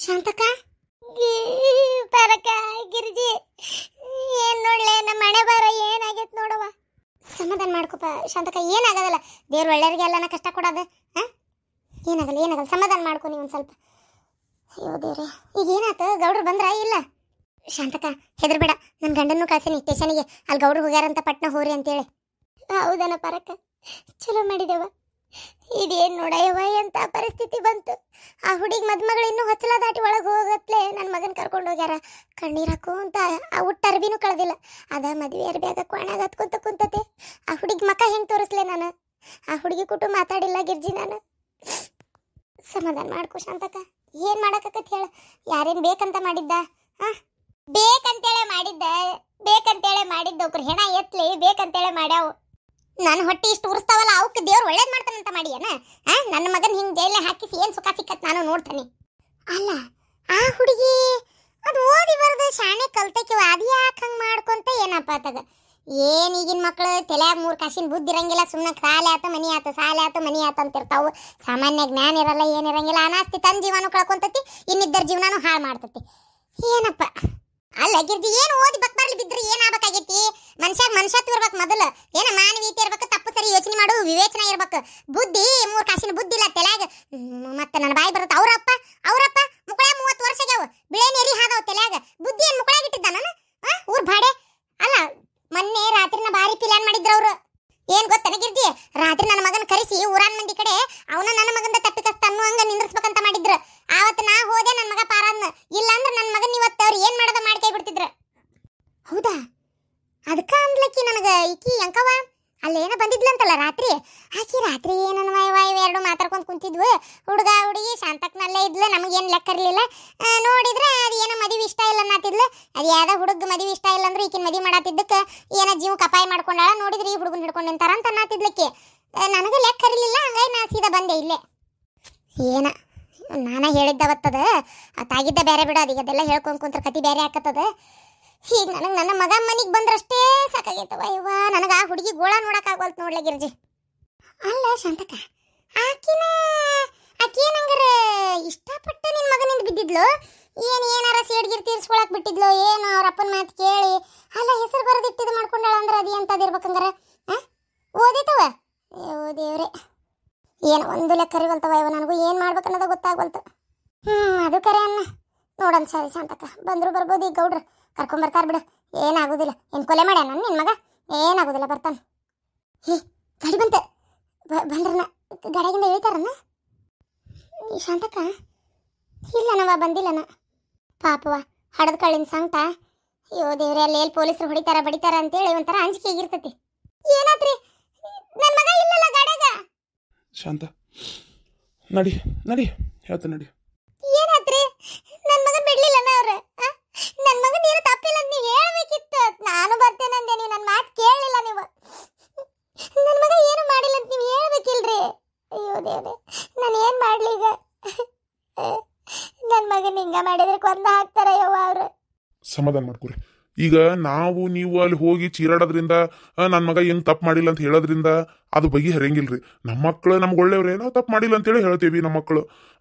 ಶಾಂತಕ ಪರಕ ಗಿರಿಜಿ ಏನ್ ನೋಡ್ಲೆ ನಮ್ಮ ಮನೆ ಬಾರ ಏನಾಗೈತ್ ನೋಡವ. ಸಮಾಧಾನ ಮಾಡ್ಕೊಪ ಶಾಂತಕ, ಏನಾಗದಲ್ಲ. ದೇವ್ರ ಒಳ್ಳೆಯವ್ರಿಗೆ ಎಲ್ಲನ ಕಷ್ಟ ಕೊಡೋದು. ಏನಾಗಲ್ಲ ಸಮಾಧಾನ ಮಾಡ್ಕೊ ನೀವು ಒಂದು ಸ್ವಲ್ಪ. ಅಯ್ಯೋ ದೇವ್ರೆ, ಈಗ ಏನಾಯ್ತು? ಗೌಡ್ರು ಬಂದ್ರ ಇಲ್ಲ? ಶಾಂತಕ ಹೆದರ್ಬೇಡ, ನನ್ನ ಗಂಡನ್ನು ಕಳ್ಸೀನಿ ಸ್ಟೇಷನಿಗೆ. ಅಲ್ಲಿ ಗೌಡ್ರು ಹೋಗ್ಯಾರಂತ ಪಟ್ನ ಹೋರಿ ಅಂತೇಳಿ. ಹೌದನ ಪರಕ, ಚಲೋ ಮಾಡಿದೇವ. ಇದೇನು ನೋಡಯ್ಯವ ಎಂತ ಪರಿಸ್ಥಿತಿ ಬಂತು. ಆ ಹುಡುಗಿ ಮದ್ಮಗಳು ಇನ್ನೂ ಹೊಚ್ಚಲ ದಾಟಿ ಒಳಗೆ ಹೋಗತ್ಲೆ ನನ್ನ ಮಗನ ಕರ್ಕೊಂಡು ಹೋಗ್ಯಾರ. ಕಣ್ಣೀರು ಹಾಕು ಅಂತ ಆ ಹುಟ್ಟ ಅರ್ಬಿನೂ ಕಳೆದಿಲ್ಲ. ಅದ ಮದ್ವೆ ಅರ್ಬಿಯಾಗ ಕೊಣಾಗ ಹತ್ಕೊಂತ ಕುಂತತೆ. ಆ ಹುಡುಗಿ ಮಕ್ಕ ಹೆಂಗೆ ತೋರಿಸ್ಲೆ ನಾನು? ಆ ಹುಡುಗಿ ಕುಟು ಮಾತಾಡಿಲ್ಲ ಗಿರ್ಜಿ ನಾನು. ಸಮಾಧಾನ ಮಾಡ್ಕೊ ಶಾಂತಕ, ಏನು ಮಾಡಕತ್ತ ಹೇಳ? ಯಾರೇನು ಬೇಕಂತ ಮಾಡಿದ್ದ? ಬೇಕಂತೇಳೆ ಮಾಡಿದ್ದ ಒಬ್ರು ಹೆಣ ಎತ್ಲಿ ಬೇಕಂತೇಳೆ ಮಾಡ್ಯಾವು. ನನ್ನ ಹೊಟ್ಟೆ ಇಷ್ಟು ಉರಿಸ್ತಾವಲ್ಲ, ಅವಕ್ಕೆ ದೇವ್ರು ಒಳ್ಳೇದು ಮಾಡ್ತಾನಂತ ಮಾಡಿಯನ? ನನ್ನ ಮಗನ ಹಿಂಗೆ ಜೈಲ ಹಾಕಿಸಿ ಏನು ಸುಖ ಸಿಕ್ಕತ್ ನಾನು ನೋಡ್ತಾನೆ. ಅಲ್ಲ ಆ ಹುಡುಗಿ ಅದು ಓದಿ ಬರೋದು ಶಾಣೆ ಕಲ್ತಕ್ಕೆ ಅದು ಯಾಕೆ ಹಂಗೆ ಮಾಡ್ಕೊಂತ ಏನಪ್ಪ ಆತಾಗ? ಏನು ಈಗಿನ ಮಕ್ಕಳು ತಲೆಯಾಗ 3 ಕಾಸಿನ ಬುದ್ಧಿ ಇರಂಗಿಲ್ಲ. ಸುಮ್ಮನೆ ಸಾಲೆ ಆತ ಮನಿ ಆತ ಅಂತಿರ್ತಾವು. ಸಾಮಾನ್ಯ ಜ್ಞಾನ ಇರಲ್ಲ, ಏನಿರಂಗಿಲ್ಲ. ಅನಾಸ್ತಿ ತನ್ನ ಜೀವನ ಕಳ್ಕೊಂತತಿ, ಇನ್ನಿದ್ದರ ಜೀವನನೂ ಹಾಳು ಮಾಡ್ತತಿ. ಏನಪ್ಪ ಅಲ್ಲ ಗಿರ್ಜಿ, ಏನು ಓದಿ ಬಕ್ಬರ್ಲಿ ಬಿದ್ದರೆ ಏನಾಗಬೇಕಾಗೈತಿ? ಮನುಷ್ಯತ್ವ ಇರ್ಬೇಕು ಮೊದಲು. ಏನ ಮಾನವೀಯತೆ ಇರ್ಬೇಕು, ತಪ್ಪು ಸರಿ ಯೋಚನೆ ಮಾಡು, ವಿವೇಚನೆ ಇರ್ಬೇಕು. ಬುದ್ಧಿ 3 ಕಾಸಿನ ಬುದ್ಧಿ ಇಲ್ಲ ತಲೆಯಾಗ. ಮತ್ತೆ ನನ್ನ ಬಾಯಿ ಬರುತ್ತೆ. ಅವರಪ್ಪ ಮುಕ್ಕಳ 30 ವರ್ಷ ಆಗ್ಯಾವ, ಬಿಳೆ ನೀರಿ ಹಾದವ್ ತಲೆಯಾಗ. ಬುದ್ಧಿ ಏನು ಮುಕ್ಕಳಾಗ ಇಟ್ಟಿದ್ದ ನಾನು? ಊರ್ ಬಾಡೆ ಅಲ್ಲ. ಮೊನ್ನೆ ರಾತ್ರಿನ ಭಾರಿ ಪ್ಲಾನ್ ಮಾಡಿದ್ರು ಅವರು. ಏನ್ ಗೊತ್ತನ ಗಿರ್ಜಿ, ರಾತ್ರಿ ನನ್ನ ಮಗನ ಕರೆಸಿ ಊರಾನ್ ಮಂದಿ ಕಡೆ ಅವನ ನನ್ನ ಮಗಂದ ತಪ್ಪಿಕಸ್ತ ಅನ್ನೋ ಹಂಗ ನಿಂದ್ರಿಸ್ಬೇಕಂತ ಮಾಡಿದ್ರು. ಆವತ್ತು ನಾ ಹೋದೆ, ನನ್ನ ಮಗ ಪಾರನ್ನ. ಇಲ್ಲ ಅಂದ್ರೆ ನನ್ನ ಮಗನ್ ಇವತ್ತು ಅವ್ರು ಏನ್ ಮಾಡೋದ ಮಾಡ್ಕೈ ಬಿಡ್ತಿದ್ರು. ಹೌದಾ? ಅದಕ್ಕ ಅಂದ್ಲಕ್ಕಿ ನನಗೆ ಈಕಿ ಅಂಕವ ಅಲ್ಲೇನೋ ಬಂದಿದ್ಲಂತಲ್ಲ ರಾತ್ರಿ. ಆಕಿ ರಾತ್ರಿ ನನ್ನ ವಾಯ್ ಎರಡು ಮಾತಾಡ್ಕೊಂಡು ಕುಂತಿದ್ವು. ಹುಡುಗ ಹುಡುಗಿ ಶಾಂತಕ್ನಲ್ಲೇ ಇದ್ಲು. ನಮಗೇನು ಲೆಕ್ಕ ಇರಲಿಲ್ಲ. ನೋಡಿದ್ರೆ ಅದು ಏನೋ ಮದುವೆ ಇಷ್ಟ ಇಲ್ಲ ಅನ್ನತ್ತಿದ್ಲು. ಅದು ಯಾವ್ದೋ ಹುಡುಗ ಮದುವೆ ಇಷ್ಟ ಇಲ್ಲ ಅಂದ್ರೆ ಈಕಿನ ಮದುವೆ ಮಾಡತ್ತಿದ್ದಕ್ಕೆ ಏನೋ ಜೀವ ಕಪಾಯಿ ಮಾಡ್ಕೊಂಡಾಳ. ನೋಡಿದ್ರೆ ಈ ಹುಡುಗನ ಹಿಡ್ಕೊಂಡು ನಿಂತಾರ ಅಂತ ಅನ್ನತ್ತಿದ್ಲಕ್ಕೆ. ನನಗೆ ಲೆಕ್ಕ ಇರಲಿಲ್ಲ, ಹಂಗಾಗಿ ನಾ ಸೀದಾ ಬಂದೆ ಇಲ್ಲೇ. ಏನ ನಾನ ಹೇಳಿದ್ದವತ್ತದ ತಾಗಿದ್ದ ಬೇರೆ ಬಿಡು. ಅದೀಗ ಅದೆಲ್ಲ ಹೇಳ್ಕೊಂಡು ಕುಂತ್ರ ಕತಿ ಬೇರೆ ಆಕತ್ತದ. ಈಗ ನನಗೆ ನನ್ನ ಮಗ ಮನೆಗೆ ಬಂದ್ರಷ್ಟೇ ಸಾಕಾಗೈತವ. ಇವ ನನಗೆ ಆ ಹುಡುಗಿ ಗೋಳ ನೋಡೋಕ್ಕಾಗೋಲ್ತು ನೋಡ್ಲೆ ಗಿರ್ಜಿ. ಅಲ್ಲ ಶಾಂತಕ, ಆಕೇನಂಗಾರ ಇಷ್ಟಪಟ್ಟು ನಿನ್ನ ಮಗನಿಂದ ಬಿದ್ದಿದ್ಲು? ಏನಾರ ಸೇಡ್ಗಿರ್ ತೀರ್ಸ್ಕೊಳಕ್ ಬಿಟ್ಟಿದ್ಲು ಏನು? ಅವ್ರ ಅಪ್ಪನ ಮಾತು ಕೇಳಿ ಅಲ್ಲ ಹೆಸರು ಬರೆದಿಟ್ಟಿದ್ದು ಮಾಡ್ಕೊಂಡಾಳ ಅಂದ್ರೆ ಅದು ಎಂತದಿರ್ಬೇಕಂಗಾರ? ಓದಿತವ? ಅಯ್ಯೋ ದೇವ್ರೆ, ಏನು ಒಂದು ಲೆಕ್ಕ ಅರಿವಲ್ತವ ಇವ. ನನಗೂ ಏನು ಮಾಡ್ಬೇಕನ್ನೋದು ಗೊತ್ತಾಗವಲ್ತು. ಅದು ಕರೆ ಅನ್ನ ನೋಡೋಣ. ಸರಿ ಶಾಂತಕ, ಬಂದ್ರು ಬರ್ಬೋದು. ಈಗ ಗೌಡ್ರು ಕರ್ಕೊಂಬರ್ತಾರ ಬಿಡು, ಏನಾಗೋದಿಲ್ಲ. ಏನು ಕೊಲೆ ಮಾಡ್ಯಾನ ನಿನ್ನ ಮಗ? ಏನಾಗೋದಿಲ್ಲ, ಬರ್ತಾನೆ. ಗಾಡಿ ಬಂತ, ಬಂದ್ರನ ಗಾಡಿಗಿಂದ ಇಳಿತಾರನ? ಶಾಂತಕ ಇಲ್ಲನವ, ಬಂದಿಲ್ಲನ. ಪಾಪವ ಹಡದ ಕಳ್ಳಿನ ಸಂಕಟ. ಅಯ್ಯೋ ದೇವ್ರೆ, ಅಲ್ಲಿ ಎಲ್ಲಿ ಪೊಲೀಸರು ಹೊಡಿತಾರ ಬಡಿತಾರ ಅಂತೇಳಿ ಒಂಥರ ಅಂಜಿಕೆ ಆಗಿರ್ತತಿ. ಏನಾದ್ರಿ? ನನ್ನ ಮಗ ಇಲ್ಲಲ್ಲ ಗಾಡ್ಯಾಗ. ಶಾಂತ ನಡಿ ನಡಿ, ಹೇಳ್ತ ನಡಿ. ಏನಾದ್ರಿ? ನನ್ನ ಮಗ ಬಿಡ್ಲಿಲ್ಲನ ಅವ್ರು? ನನ್ನ ಮಗನ ಏನು ತಪ್ಪಿಲ್ಲ ಅಂತ ನೀವು ಹೇಳ್ಬೇಕಿತ್ತು. ನಾನು ಬರ್ತೇನಂದೆ, ನೀವು ನನ್ನ ಮಾತು ಕೇಳಲಿಲ್ಲ. ನೀವು ನನ್ನ ಮಗ ಏನು ಮಾಡಿಲ್ಲ ಅಂತ ನೀವು ಹೇಳ್ಬೇಕಿಲ್ರಿ. ಅಯ್ಯೋ ದೇವ್ರೆ, ನಾನು ಏನು ಮಾಡಲಿ ಈಗ? ನನ್ನ ಮಗನ ಹಿಂಗ ಮಾಡಿದ್ರೆ ಕೊಂದ ಹಾಕ್ತಾರ ಯವ್ವ ಅವರು. ಸಮಾಧಾನ ಮಾಡ್ಕೊರಿ. ಈಗ ನೀವು ಅಲ್ಲಿ ಹೋಗಿ ಚೀರಾಡೋದ್ರಿಂದ ನನ್ನ ಮಗ ಏನು ತಪ್ಪು ಮಾಡಿಲ್ಲ ಅಂತ ಹೇಳೋದ್ರಿಂದ ಅದು ಬಗೆಹರಿಯಂಗಿಲ್ರಿ. ನಮ್ಮ ಮಕ್ಕಳು ನಮ್ಗೆ ಒಳ್ಳೆಯವ್ರೆ, ನಾವು ತಪ್ಪು ಮಾಡಿಲ್ಲ ಅಂತೇಳಿ ಹೇಳ್ತೇವಿ. ನಮ್ಮ ಮಕ್ಕಳು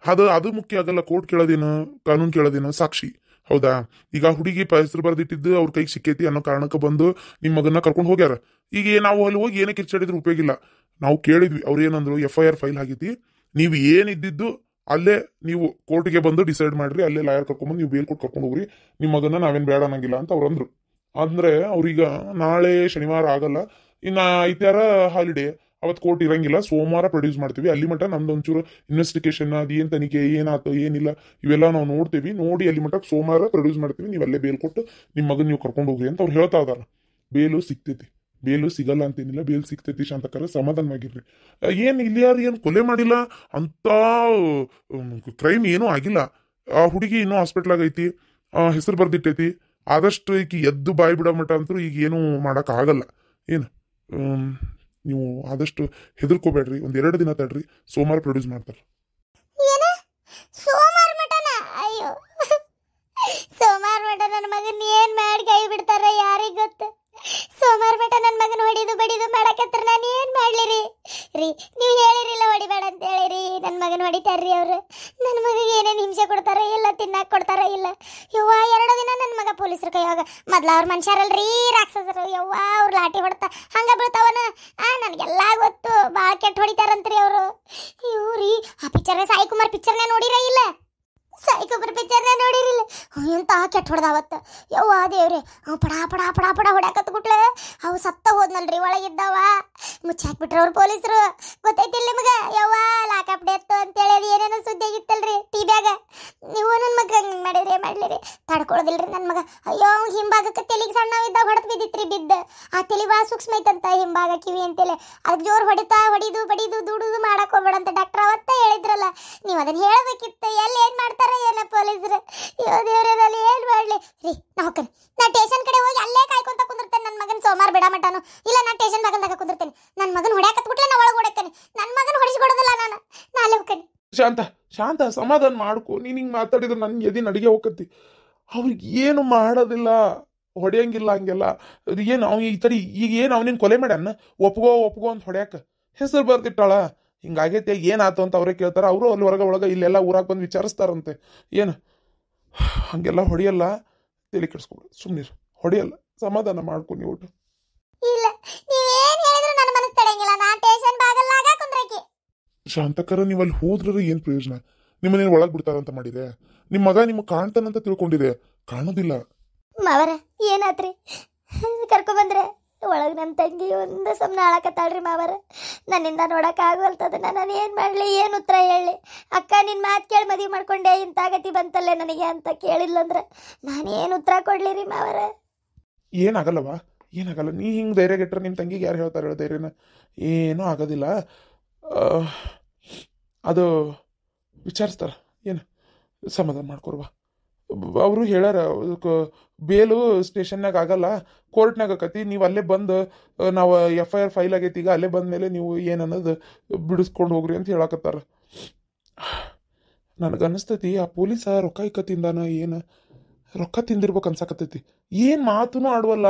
ಅದು ಮುಖ್ಯ ಆಗಲ್ಲ. ಕೋರ್ಟ್ ಕೇಳೋದೇನು, ಕಾನೂನು ಕೇಳೋದೇನು, ಸಾಕ್ಷಿ. ಹೌದಾ? ಈಗ ಹುಡುಗಿ ಹೆಸರು ಬರೆದಿಟ್ಟಿದ್ದು ಅವ್ರ ಕೈಗೆ ಸಿಕ್ಕೈತಿ ಅನ್ನೋ ಕಾರಣಕ್ಕೆ ಬಂದು ನಿಮ್ಮ ಮಗನ್ನ ಕರ್ಕೊಂಡು ಹೋಗ್ಯಾರ. ಈಗ ನಾವು ಅಲ್ಲಿ ಹೋಗಿ ಏನೇ ಕಿರ್ಚಾಡಿದ್ರು ಉಪಯೋಗ ಇಲ್ಲ. ನಾವು ಕೇಳಿದ್ವಿ, ಅವ್ರು ಏನಂದ್ರು, FIR ಫೈಲ್ ಆಗೈತಿ, ನೀವು ಏನಿದ್ದಿದ್ದು ಅಲ್ಲೇ ನೀವು ಕೋರ್ಟ್ಗೆ ಬಂದು ಡಿಸೈಡ್ ಮಾಡ್ರಿ, ಅಲ್ಲೇ ಲಾಯರ್ ಕರ್ಕೊಂಡ್ಬಂದು ನೀವು ಬೇಲ್ ಕೊಟ್ಟು ಕರ್ಕೊಂಡು ಹೋಗ್ರಿ, ನಿಮ್ಮ ಮಗನ ನಾವೇನು ಬೇಡ ಅನ್ನಂಗಿಲ್ಲ ಅಂತ ಅವ್ರು ಅಂದ್ರು. ಅಂದ್ರೆ ಅವ್ರೀಗ ನಾಳೆ ಶನಿವಾರ ಆಗಲ್ಲ, ಇನ್ನು ಐತಾರ ಹಾಲಿಡೇ, ಅವತ್ತು ಕೋರ್ಟ್ ಇರಂಗಿಲ್ಲ. ಸೋಮವಾರ ಪ್ರೊಡ್ಯೂಸ್ ಮಾಡ್ತೀವಿ. ಅಲ್ಲಿ ಮಟ್ಟ ನಮ್ದು ಒಂಚೂರು ಇನ್ವೆಸ್ಟಿಗೇಷನ್, ಅದು ಏನು ತನಿಖೆ, ಏನಾಯ್ತು ಏನಿಲ್ಲ ಇವೆಲ್ಲ ನಾವು ನೋಡ್ತೀವಿ. ನೋಡಿ ಅಲ್ಲಿ ಮಟ್ಟ ಸೋಮವಾರ ಪ್ರೊಡ್ಯೂಸ್ ಮಾಡ್ತೀವಿ. ನೀವು ಅಲ್ಲೇ ಬೇಲ್ ಕೊಟ್ಟು ನಿಮ್ಮ ಮಗನ ನೀವು ಕರ್ಕೊಂಡು ಹೋಗ್ರಿ ಅಂತ ಅವ್ರು ಹೇಳ್ತಾ ಇದಾರ. ಬೇಲು ಸಿಗ್ತೈತಿ, ಬೇಲು ಸಿಗಲ್ಲ ಅಂತೇನಿಲ್ಲ, ಬೇಲ್ ಸಿಗ್ತೈತಿ. ಶಾಂತಕರ ಸಮಾಧಾನವಾಗಿರ್ರಿ. ಏನು ಇಲ್ಲಿ ಯಾರು ಏನು ಕೊಲೆ ಮಾಡಿಲ್ಲ ಅಂತ ಕ್ರೈಮ್ ಏನೂ ಆಗಿಲ್ಲ. ಆ ಹುಡುಗಿ ಇನ್ನೂ ಹಾಸ್ಪಿಟ್ಲಾಗ ಐತಿ, ಹೆಸರು ಬರ್ದಿಟ್ಟೈತಿ. ಆದಷ್ಟು ಈಗ ಎದ್ದು ಬಾಯಿ ಬಿಡೋ ಮಟ್ಟ ಅಂತೂ ಈಗ ಏನೂ ಮಾಡೋಕ್ಕಾಗಲ್ಲ. ಏನು ನೀವು ಆದಷ್ಟು ಹೆದರ್ಕೋಬೇಡ್ರಿ, 1-2 ದಿನ ತಡ್ರಿ, ಸೋಮವಾರ ಪ್ರೊಡ್ಯೂಸ್ ಮಾಡ್ತಾರೆ. ಸೋಮವಾರ ಮಟನ? ಅಯ್ಯೋ, ಸೋಮವಾರ ಮಟ ನನ್ನ ಮಗನ ಏನ್ ಮಾಡಿ ಕೈ ಬಿಡ್ತಾರ ಯಾರಿಗ ಗೊತ್ತ? ಸೋಮವಾರ ಮಟ ನನ್ನ ಮಗನ ಹೊಡಿದು ಬಡಿದು ಮಾಡಕತ್ರ ನಾನು ಏನ್ ಮಾಡ್ಲಿ ರೀ? ನೀವು ಹೇಳಿರಿಲ್ಲ ಹೊಡಿಬೇಡ ಅಂತ ಹೇಳಿರಿ. ನನ್ನ ಮಗನ ಹೊಡಿತಾರ್ರಿ ಅವ್ರು. ನನ್ನ ಮಗಗೆ ಏನೇನು ಹಿಂಸೆ ಕೊಡ್ತಾರ ಎಲ್ಲ ತಿನ್ನಕ್ ಕೊಡ್ತಾರ ಇಲ್ಲ. ಯವ್ವ 2 ದಿನ ನನ್ನ ಮಗ ಪೊಲೀಸರ ಕೈಯಾಗ. ಮೊದ್ಲ ಅವ್ರ ಮನುಷ್ಯರಲ್ರಿ ರಾಕ್ಷಸರು. ಯವ್ವ ಅವ್ರ ಲಾಠಿ ಹೊಡ್ತಾ ಹಂಗ ಬೀಳ್ತಾವನ. ನನಗೆಲ್ಲ ಗೊತ್ತು, ಭಾಳ ಕೆಟ್ಟ ಹೊಡಿತಾರಂತ್ರಿ ಅವರು. ಇವ್ರಿ ಆ ಪಿಕ್ಚರ್ ಸಾಯಿ ಕುಮಾರ್ ಪಿಕ್ಚರ್ನೇ ನೋಡಿರ ಇಲ್ಲ? ಸಾಯಿ ಕುಮಾರ್ ಪಿಕ್ಚರ್ನೇ ನೋಡಿರಿಲ್ಲ? ಎಂತ ಕೆಟ್ಟ ಹೊಡೆದಾವತ್ತ. ಯವ್ವ ದೇವ್ರೆ, ಅವ್ ಪಡಾ ಪಡಾ ಪಡಾ ಪಡಾ ಹೊಡ್ಯಾಕತ್ ಬಿಟ್ಲೆ ಅವು ಸತ್ತ ಹೋದ್ನಲ್ರಿ ಒಳಗಿದ್ದಾವ. ಮುಚ್ಚಾಕ್ಬಿಟ್ರ ಅವ್ರು ಪೊಲೀಸರು. ಗೊತ್ತೈತಿಲ್ಲ ನಿಮಗ? ಯವ್ವ ಲಾಕಪ್ ಡೆತ್ ಅಂತೇಳಿ ಅದು ಏನೇನೋ ಸುದ್ದಿ ಆಗಿತ್ತಲ್ರಿ ಟಿವ್ಯಾಗ. ನೀವು ನನ್ನ ಮಗ ಹಂಗೆ ಮಾಡಿದ್ರಿ ಮಾಡ್ಲಿರಿ ತಡ್ಕೊಳೋದಿಲ್ರಿ ನನ್ನ ಮಗ. ಅಯ್ಯೋ ಹಿಂಭಾಗಕ್ಕೆ ತೆಲಿಗೆ ಸಣ್ಣವಿದ್ದಾಗ ಹೊಡೆದು ಬಿದ್ದಿತ್ರಿ. ಬಿದ್ದ ಆ ತೆಲಿ ಭಾಳ ಸೂಕ್ಷ್ಮ ಐತಂತ ಹಿಂಭಾಗ ಕಿವಿ ಅಂತೇಳಿ. ಅದಕ್ಕೆ ಜೋರು ಹೊಡಿದು ಬಡಿದು ದುಡುದು ಮಾಡಕ್ ಹೋಗ್ಬೇಡಂತ ಡಾಕ್ಟರ್ ಅವತ್ತೇ ಹೇಳಿದ್ರಲ್ಲ. ನೀವು ಅದನ್ನ ಹೇಳ್ಬೇಕಿತ್ತು. ಎಲ್ಲಿ ಏನ್ ಮಾಡ್ತಾರ ಏನ ಪೊಲೀಸರು? ಅಯ್ಯೋ ದೇವ್ರಲ್ಲಿ ಏನ್ ಮಾಡ್ಲಿ ರೀ. ನಾ ಹೋಗ್ತೇನೆ, ನಾ ಟೇಷನ್ ಕಡೆ ಹೋಗಿ ಅಲ್ಲೇ ಕಾಯ್ಕೊಂತ ಕುಂದಿರ್ತೇನೆ. ನನ್ನ ಮಗನ ಸೋಮಾರ ಬಿಡ ಮಟಾನು ಇಲ್ಲ, ನಾ ಟೇಷನ್ ಬಾಗಲ್ದಾಗ ಕುಂದಿರ್ತೇನೆ. ನನ್ನ ಮಗನ ಹೊಡ್ಯಾಕತ್ಬಿಟ್ಲೆ ನಾ ಒಳಗೆ ಹೊಡಕ್ಕೇನೆ. ನನ್ನ ಮಗನ ಹೊಡಿಸ್ಕೊಡೋದಿಲ್ಲ ನಾನು. ನಾ ಅಲ್ಲೇ ಹೋಗ್ತೇನೆ. ಶಾಂತ ಶಾಂತ ಸಮಾಧಾನ ಮಾಡ್ಕೊ. ನೀನು ಹಿಂಗೆ ಮಾತಾಡಿದ್ರೆ ನನ್ನ ಎದಿನ ಅಡಿಗೆ ಹೋಗತ್ತಿ. ಅವ್ರಿಗೆ ಏನು ಮಾಡೋದಿಲ್ಲ, ಹೊಡೆಯಂಗಿಲ್ಲ ಹಂಗೆಲ್ಲ. ಏನು ಅವ್ನು ಈ ತಡಿ ಈಗ ಏನು ಅವನಿನ ಕೊಲೆ ಮಾಡ್ಯಾನ? ಒಪ್ಗೋ ಅಂತ ಹೊಡ್ಯಾಕ ಹೆಸರು ಬರ್ತಿಟ್ಟಾಳ. ಹಿಂಗಾಗೈತೆ ಏನಾಯ್ತು ಅಂತ ಅವರೇ ಕೇಳ್ತಾರೆ. ಅವರು ಅಲ್ಲಿ ಒಳಗೆ ಇಲ್ಲೆಲ್ಲ ಊರಾಗ ಬಂದು ವಿಚಾರಿಸ್ತಾರಂತೆ. ಏನು ಹಂಗೆಲ್ಲ ಹೊಡೆಯಲ್ಲ, ತಲೆ ಕೆಡಿಸ್ಕೊಬೇಡ, ಸುಮ್ಮನೆ ಹೊಡೆಯಲ್ಲ. ಸಮಾಧಾನ ಮಾಡ್ಕೊ ನೀವು. ಇಲ್ಲ ನೀವೇನ್ ಹೇಳಿದ್ರು ನನ್ನ ಮನಸ್ಸು ತಡೆಯಂಗಿಲ್ಲ. ನಾ ಟೇಷನ್ ಬಾಗಲ್ಲಾಗ ಕುಂದ್ರಕಿ. ಶಾಂತಕರ ನೀವು ಅಲ್ಲಿ ಹೋದ್ರೆ ಏನು ಪ್ರಯೋಜನ? ನಿಮ್ಮನೇನು ಒಳಗೆ ಬಿಡ್ತಾರಂತ ಮಾಡಿದೆ? ನಿಮ್ಮ ಮಗ ನಿಮಗೆ ಕಾಣ್ತಾನಂತ ತಿಳ್ಕೊಂಡಿದೆ, ಕಾಣೋದಿಲ್ಲ. ಮಾವರ ಏನಾತ್ರಿ? ಕರ್ಕೊಂಬಂದ್ರೆ ಒಳಗೆ ನನ್ನ ತಂಗಿ ಒಂದು ಸುಮ್ಮನೆ ಆಳಕತ್ತಾಳ್ರಿ ಮಾವರ. ನನ್ನಿಂದ ನೋಡಕ್ಕೆ ಆಗೋಲ್ತದ. ನಾನು ಏನು ಮಾಡಲಿ, ಏನು ಉತ್ತರ ಹೇಳಲಿ? ಅಕ್ಕ ನಿನ್ನ ಮಾತು ಕೇಳಿ ಮದುವೆ ಮಾಡ್ಕೊಂಡೆ, ಇಂಥ ಗತಿ ಬಂತಲ್ಲೇ ನನಗೆ ಅಂತ ಕೇಳಿಲ್ಲಂದ್ರೆ ನಾನೇನು ಉತ್ತರ ಕೊಡ್ಲಿ ರೀ ಮಾವರ? ಏನಾಗಲ್ಲವಾ? ಏನಾಗಲ್ಲ. ನೀ ಹಿಂಗೆ ಧೈರ್ಯ ಗೆಟ್ರೆ ನಿಮ್ಮ ತಂಗಿಗೆ ಯಾರು ಹೇಳ್ತಾರೆ ಹೇಳ ಧೈರ್ಯನ? ಏನೂ ಆಗೋದಿಲ್ಲ. ಅದು ವಿಚಾರಿಸ್ತಾರೆ. ಏನು ಸಮಾಧಾನ ಮಾಡ್ಕೊರ್ವಾ. ಅವರು ಹೇಳ್ಯಾರ ಬೇಲು ಸ್ಟೇಷನ್ನಾಗ ಆಗಲ್ಲ, ಕೋರ್ಟ್ನಾಗ ಆಕತಿ. ನೀವು ಅಲ್ಲೇ ಬಂದು ನಾವು FIR ಫೈಲ್ ಆಗೈತಿ, ಈಗ ಅಲ್ಲೇ ಬಂದ ಮೇಲೆ ನೀವು ಏನನ್ನೋದು ಬಿಡಿಸ್ಕೊಂಡು ಹೋಗ್ರಿ ಅಂತ ಹೇಳಕತ್ತಾರ. ನನಗೆ ಅನ್ನಿಸ್ತೈತಿ ಆ ಪೊಲೀಸ ರೊಕ್ಕ ಇಕ್ಕತ್ತಿಂದಾನ ಏನು ರೊಕ್ಕ ತಿಂದಿರ್ಬೇಕು ಅನ್ಸಕತ್ತೈತಿ. ಏನು ಮಾತೂ ಆಡುವಲ್ಲ,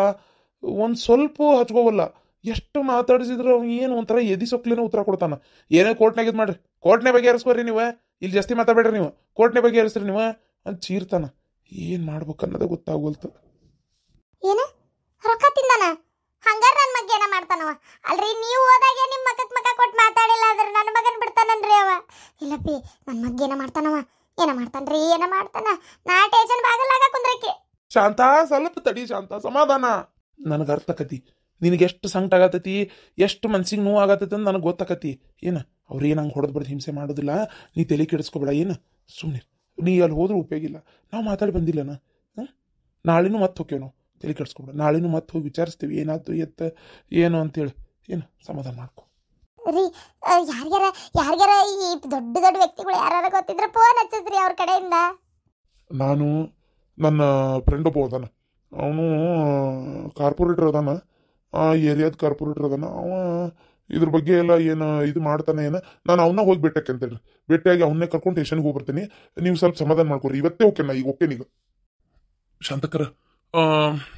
ಒಂದು ಸ್ವಲ್ಪ ಹಚ್ಕೋವಲ್ಲ. ಎಷ್ಟು ಮಾತಾಡಿಸಿದ್ರು ಅವ್ನು ಏನು ಒಂಥರ ಎದಿ ಸೊಕ್ಲಿನ ಉತ್ತರ ಕೊಡ್ತಾನ. ಏನೇ ಕೋರ್ಟ್ನಾಗ ಇದು ಮಾಡ್ರಿ, ಕೋರ್ಟ್ನೇ ಬಗೆಹರಿಸ್ಕೋರಿ ನೀವು, ಇಲ್ಲಿ ಜಾಸ್ತಿ ಮಾತಾಡ್ಬೇಡ್ರಿ ನೀವು, ಕೋರ್ಟ್ನೇ ಬಗೆಹರಿಸ್ರಿ ನೀವು ಅಂತ ಚೀರ್ತಾನ. ಏನು ಮಾಡ್ಬೇಕು ಅನ್ನೋದೇ ಗೊತ್ತಾಗೋಲ್ತು. ಏನ ರೊಕ್ಕ ತಿಂದಾನ? ಹಂಗಾರ ನನ್ನ ಮಗ ಏನ ಮಾಡ್ತಾನವ? ಅಲ್ರಿ ನೀವು ಹೋದಾಗೆ ನಿಮ್ಮ ಮಗಕ್ಕೆ ಮಗ ಕೊಟ್ಟು ಮಾತಾಡಿಲ್ಲ ಅಂದ್ರೆ ನನ್ನ ಮಗನ ಬಿಡ್ತಾನನ್ರಿ ಅವ. ಇಲ್ಲಪ್ಪಿ ನನ್ನ ಮಗ ಏನ ಮಾಡ್ತಾನವ? ಏನ ಮಾಡ್ತಾನ? ನಾ ಟೇಷನ್ ಬಾಗಲ್ಲಾಗ ಕುಂದ್ರಕ್ಕೆ. ಶಾಂತ ಸ್ವಲ್ಪ ತಡಿ ಶಾಂತ, ಸಮಾಧಾನ. ನನಗೆ ಅರ್ಥ ಆಕತಿ ನಿನಗೆ ಎಷ್ಟು ಸಂಕಟ ಆಗತೈತಿ, ಎಷ್ಟು ಮನ್ಸಿಗೆ ನೋವು ಆಗತೈತಿ ಅಂತ ನನಗೆ ಗೊತ್ತಾಕತಿ. ಏನು ಅವ್ರು ಏನು ಹಂಗೆ ಹೊಡೆದು ಹಿಂಸೆ ಮಾಡೋದಿಲ್ಲ, ನೀ ತಲೆ ಕೆಡಿಸ್ಕೊಬೇಡ. ಏನು ಸುಮ್ಮನೆ ನೀ ಅಲ್ಲಿ ಹೋದ್ರೂ ಉಪಯೋಗ ಇಲ್ಲ. ನಾವು ಮಾತಾಡಿ ಬಂದಿಲ್ಲನ? ನಾಳೆನೂ ಮತ್ತೆ ಹೋಗ್ಯವ ನಾವು, ತಲೆ ಕೆಡಿಸ್ಕೊಬೇಡ. ನಾಳೆನೂ ಮತ್ತೆ ಹೋಗಿ ವಿಚಾರಿಸ್ತೀವಿ ಏನಾಯ್ತು ಏನು ಅಂತೇಳಿ. ಏನು ಸಮಾಧಾನ ಮಾಡ್ಕೊ ರೀ. ಯಾರ್ಯಾರ ಈ ದೊಡ್ಡ ವ್ಯಕ್ತಿಗಳು ಯಾರು ಗೊತ್ತಿದ್ರೆ ಫೋನ್ ಹಚ್ಚಿದ್ರಿ ಅವ್ರ ಕಡೆಯಿಂದ. ನಾನು ನನ್ನ ಫ್ರೆಂಡ್ ಒಬ್ಬ ಅದಾನ, ಅವನು ಕಾರ್ಪೊರೇಟರ್ ಅದಾನ, ಆ ಏರಿಯಾದ ಕಾರ್ಪೊರೇಟರ್ ಅದಾನ. ಅವ ಇದ್ರ ಬಗ್ಗೆ ಎಲ್ಲ ಏನು ಇದು ಮಾಡ್ತಾನೆ ಏನು. ನಾನು ಅವನ್ನ ಹೋಗಿ ಭೇಟಿಯಾಕೆ ಅಂತೇಳಿ ಭೇಟಿಯಾಗಿ ಅವನ್ನೇ ಕರ್ಕೊಂಡು ಸ್ಟೇಷನ್ಗೆ ಹೋಗಿ ಬರ್ತೀನಿ. ನೀವು ಸ್ವಲ್ಪ ಸಮಾಧಾನ ಮಾಡ್ಕೊರಿ. ಇವತ್ತೇ ಓಕೆನಾ? ಈಗ ಓಕೆನೀಗ ಶಾಂತಕರ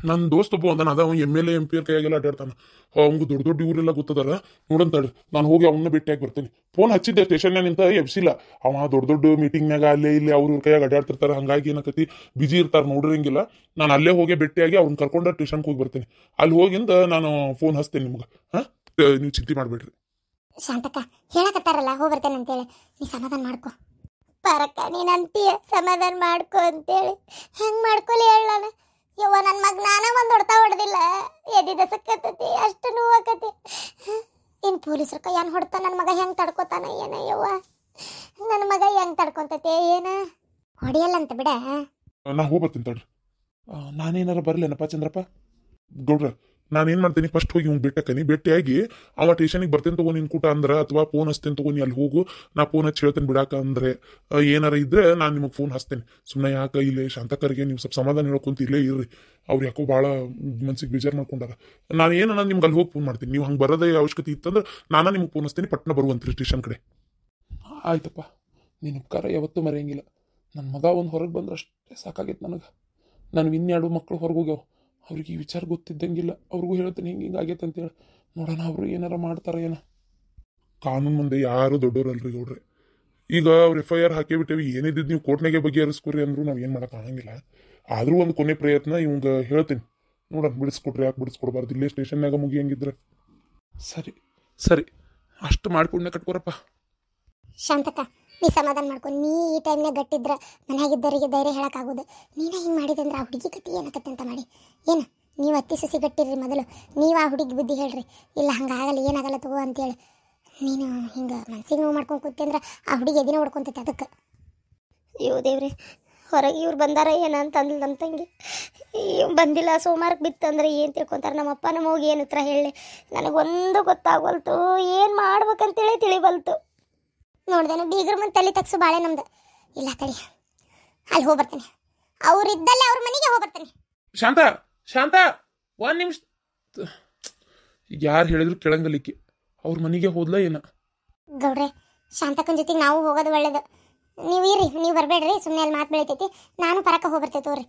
ನನ್ನ ದೋಸ್ತ ಒಬ್ಬ ಅಂದಾನ, ಅದ ಅವ್ನು MLA MP ಕೈಯಾಗೆಲ್ಲ ಅಡ್ಡಾಡ್ತಾನ. ಅವ್ನಿಗೆ ದೊಡ್ಡ ಊರೆಲ್ಲ ಗೊತ್ತದಾರ. ನೋಡಂತಾಡ್ರಿ, ನಾನು ಹೋಗಿ ಅವನ್ನ ಭೇಟಿಯಾಗಿ ಬರ್ತೀನಿ. ಫೋನ್ ಹಚ್ಚಿದ್ದೆ ಸ್ಟೇಷನ್ಯಾಗ ನಿಂತ ಎಬ್ಸಿಲ್ಲ. ಅವ ದೊಡ್ಡ ಮೀಟಿಂಗ್ನಾಗ ಅಲ್ಲೇ ಇಲ್ಲಿ ಅವ್ರ ಕೈಯಾಗ ಅಡ್ಡಾಡ್ತಿರ್ತಾರೆ. ಹಂಗಾಗಿ ಏನಾಕತಿ ಬಿಜಿ ಇರ್ತಾರೆ, ನೋಡಿರಂಗಿಲ್ಲ. ನಾನು ಅಲ್ಲೇ ಹೋಗಿ ಭೇಟಿಯಾಗಿ ಅವ್ರನ್ನ ಕರ್ಕೊಂಡು ಸ್ಟೇಷನ್ಗೆ ಹೋಗಿ ಬರ್ತೀನಿ. ಅಲ್ಲಿ ಹೋಗಿಂದ ನಾನು ಫೋನ್ ಹಚ್ತೇನೆ ನಿಮ್ಗೆ. ನೀವು ಚಿಂತೆ ಮಾಡಬೇಡ್ರಿ. ಶಾಂತಕ್ಕ ಹೇಳಕತ್ತಾರಲ್ಲ ಹೋಗಿ ಬರ್ತೇನೆ ಅಂತೇಳಿ, ನೀ ಸಮಾಧಾನ ಮಾಡ್ಕೊ. ಪರಕ್ಕ ನೀನು ಅಂತೀಯ ಸಮಾಧಾನ ಮಾಡ್ಕೊ ಅಂತೇಳಿ. ಹೆಂಗೆ ಮಾಡ್ಕೊಲಿ ಹೇಳ ನಾನು? ಯವ್ವ ನನ್ನ ಮಗ ನಾನ ಒಂದು ಹೊಡೆದಿಲ್ಲ, ಎದಿದ ಸಕ್ಕತ್ತತಿ, ಅಷ್ಟು ನೋವಾಕತಿ. ಇನ್ನು ಪೊಲೀಸರು ಕೈಯಾನ ಹೊಡ್ತಾ ನನ್ನ ಮಗ ಹೆಂಗೆ ತಡ್ಕೋತಾನ ಏನ? ಯವ್ವ ನನ್ನ ಮಗ ಹೆಂಗೆ ತಡ್ಕೊಂತತಿ ಏನ? ಹೊಡಿಯಲ್ಲಂತ ಬಿಡ. ನಾ ಹೋಗ್ಬರ್ತೀನಿ ತಡ್ರಿ. ನಾನೇನಾರ ಬರಲೇನಪ್ಪ ಚಂದ್ರಪ್ಪ ಗೌಡ್ರ? ನಾನೇನು ಮಾಡ್ತೀನಿ, ಫಸ್ಟ್ ಹೋಗಿ ಅವ್ನು ಭೇಟಿಯಾಕನಿ. ಭೇಟಿಯಾಗಿ ಅವ ಸ್ಟೇಷನಿಗೆ ಬರ್ತೀನಿ ತಗೋ ನಿನ್ ಕೂಟ ಅಂದ್ರೆ, ಅಥವಾ ಫೋನ್ ಹಚ್ತೇನೆ ತಗೋ, ನೀ ಅಲ್ಲಿ ಹೋಗು. ನಾ ಫೋನ್ ಹಚ್ಚಿ ಹೇಳ್ತೇನೆ ಬಿಡಾಕ ಅಂದ್ರೆ. ಏನಾರ ಇದ್ರೆ ನಾನು ನಿಮಗೆ ಫೋನ್ ಹಚ್ತೇನೆ. ಸುಮ್ಮನೆ ಯಾಕೆ ಇಲ್ಲೇ ಶಾಂತಕರಿಗೆ ನೀವು ಸ್ವಲ್ಪ ಸಮಾಧಾನ ಹೇಳ್ಕೊಂತ ಇಲ್ಲೇ ಇರ್ರಿ. ಅವ್ರು ಯಾಕೋ ಭಾಳ ಮನ್ಸಿಗೆ ಬೇಜಾರು ಮಾಡ್ಕೊಂಡಾರ. ನಾನು ಏನನ್ನ ನಿಮ್ಗೆ ಅಲ್ಲಿ ಹೋಗಿ ಫೋನ್ ಮಾಡ್ತೀನಿ. ನೀವು ಹಂಗೆ ಬರೋದೇ ಅವಶ್ಯಕತೆ ಇತ್ತಂದ್ರೆ ನಾನು ನಿಮ್ಗೆ ಫೋನ್ ಹಚ್ತೀನಿ, ಪಟ್ನ ಬರುವಂತ್ರಿ ಸ್ಟೇಷನ್ ಕಡೆ. ಆಯ್ತಪ್ಪ, ನೀನು ಉಪಕಾರ ಯಾವತ್ತೂ ಮರೆಯಂಗಿಲ್ಲ. ನನ್ನ ಮಗ ಒಂದು ಹೊರಗೆ ಬಂದ್ರೆ ಅಷ್ಟೇ ಸಾಕಾಗೈತೆ ನನಗೆ. ನಾನು ಇನ್ನೆರಡು ಮಕ್ಕಳು ಹೊರಗೆ ಹೋಗ್ಯಾವ. ಅವ್ರಿಗೆ ಈ ವಿಚಾರ ಗೊತ್ತಿದ್ದಂಗಿಲ್ಲ. ಅವ್ರಿಗೂ ಹೇಳ್ತೀನಿ ಹಿಂಗೆ ಆಗೈತೆ ಅಂತೇಳಿ. ನೋಡೋಣ ಅವರು ಏನಾರ ಮಾಡ್ತಾರ ಏನೋ. ಕಾನೂನು ಮುಂದೆ ಯಾರು ದೊಡ್ಡವರಲ್ರಿ ಗೌಡ್ರೆ. ಈಗ ಅವ್ರು FIR ಹಾಕೇ ಬಿಟ್ಟೇವಿ, ಏನಿದ್ದು ನೀವು ಕೋರ್ಟ್ನಾಗೆ ಬಗೆಹರಿಸ್ಕೊರಿ ಅಂದ್ರು ನಾವು ಏನು ಮಾಡಕ್ ಆಗಂಗಿಲ್ಲ. ಆದ್ರೂ ಒಂದು ಕೊನೆ ಪ್ರಯತ್ನ ಇವಂಗ ಹೇಳ್ತೀನಿ, ನೋಡೋಣ ಬಿಡಿಸ್ಕೊಡ್ರಿ, ಯಾಕೆ ಬಿಡಿಸ್ಕೊಡ್ಬಾರ್ದು, ಇಲ್ಲೇ ಸ್ಟೇಷನ್ನಾಗ ಮುಗಿಯಂಗಿದ್ರೆ. ಸರಿ ಸರಿ, ಅಷ್ಟು ಮಾಡ್ಕೊಂಡೆ ಕಟ್ಕೊರಪ್ಪ. ಶಾಂತಕ್ಕ, ನೀ ಸಮಾಧಾನ ಮಾಡ್ಕೊ. ನೀ ಈ ಟೈಮ್ನಾಗ ಗಟ್ಟಿದ್ರ ಮನ್ಯಾಗಿದ್ದವರಿಗೆ ಧೈರ್ಯ ಹೇಳಕ್ಕಾಗೋದು. ನೀನೇ ಹಿಂಗೆ ಮಾಡಿದೆ ಅಂದ್ರೆ ಆ ಹುಡುಗಿ ಕತಿ ಏನಕತ್ತೆ ಅಂತ ಮಾಡಿ ಏನು, ನೀವು ಅತ್ತಿ ಸಸಿ ಗಟ್ಟಿರ್ರಿ ಮೊದಲು. ನೀವು ಆ ಹುಡುಗಿ ಬುದ್ಧಿ ಹೇಳ್ರಿ, ಇಲ್ಲ ಹಂಗಾಗಲ್ಲ ಏನಾಗಲ್ಲ ತಗೋ ಅಂತೇಳಿ. ನೀನು ಹಿಂಗೆ ಮನ್ಸಿಗೆ ನೋವು ಮಾಡ್ಕೊಂಡು ಕೂತಿ ಅಂದ್ರೆ ಆ ಹುಡುಗಿ ಎದಿನ ಹೊಡ್ಕೊಂತೈತೆ ಅದಕ್ಕೆ. ಅಯ್ಯೋ ದೇವ್ರಿ, ಹೊರಗೆ ಇವ್ರು ಬಂದಾರ ಏನಂತ ಅಂದ್ಲು ನಮ್ಮ ತಂಗಿ. ಬಂದಿಲ್ಲ, ಸೋಮವಾರಕ್ಕೆ ಬಿತ್ತಂದ್ರೆ ಏನು ತಿಳ್ಕೊತಾರೆ ನಮ್ಮಪ್ಪ ನಮ್ಮ ಹೋಗಿ ಏನು ಉತ್ತರ ಹೇಳಿ. ನನಗೊಂದು ಗೊತ್ತಾಗವಲ್ತು, ಏನು ಮಾಡ್ಬೇಕಂತೇಳಿ ತಿಳಿಬಲ್ತು. ನೋಡ್ದೇನು ಬೀಗ್ರ ಮುಂದೆ ತಲೆ ತಗ್ಸು ಬಾಳೆ ನಮ್ದು. ಇಲ್ಲ ತಡಿ, ಅಲ್ಲಿ ಹೋಗಿ ಬರ್ತೇನೆ, ಅವ್ರು ಇದ್ದಲ್ಲೇ ಅವ್ರ ಮನೆಗೆ ಹೋಗಿ ಬರ್ತೇನೆ. ಶಾಂತ ಶಾಂತ, ಒಂದು ನಿಮಿಷ. ಯಾರು ಹೇಳಿದ್ರು ಕೆಳಂಗಲಿಕ್ಕೆ, ಅವ್ರ ಮನೆಗೆ ಹೋದ್ಲ ಏನ? ಗೌಡ್ರೆ, ಶಾಂತಕ್ಕನ ಜೊತೆಗೆ ನಾವು ಹೋಗೋದು ಒಳ್ಳೇದು. ನೀವು ಇರ್ರಿ, ನೀವು ಬರಬೇಡ್ರಿ, ಸುಮ್ಮನೆ ಅಲ್ಲಿ ಮಾತು ಬೆಳಿತೈತಿ. ನಾನು ಪರಕ್ಕೆ ಹೋಗ್ಬರ್ತೇವೆ ತೋರಿ.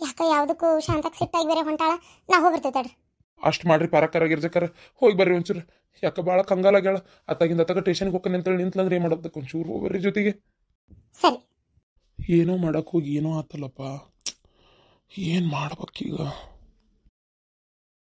ಯಾಕೆ ಯಾವುದಕ್ಕೂ ಶಾಂತಕ್ಕೆ ಸಿಟ್ಟಾಗಿ ಬೇರೆ ಹೊಂಟಾಳ, ನಾ ಹೋಗ್ಬರ್ತೇವೆ ತಡ್ರಿ. ಅಷ್ಟು ಮಾಡ್ರಿ, ಪರಕರಾಗಿರ್ಜಕ್ಕಾರ ಹೋಗಿ ಬರ್ರಿ ಒಂಚೂರು. ಯಾಕೆ ಭಾಳ ಕಂಗಾಲಾಗ್ಯಾಳ, ಅತ್ತಾಗಿಂದ ಅತ್ತಾಗ ಟೇಷನ್ಗೆ ಹೋಗ್ತಾನೆ ಅಂತೇಳಿ ನಿಂತ್ಲಂದ್ರೆ ಏನು ಮಾಡೋದಕ್ಕೆ, ಒಂಚೂರು ಹೋಗ್ಬರ್ರಿ ಜೊತೆಗೆ. ಸರಿ. ಏನೋ ಮಾಡಕ್ಕೆ ಹೋಗಿ ಏನೋ ಆತಲ್ಲಪ್ಪ, ಏನು ಮಾಡ್ಬೇಕೀಗ?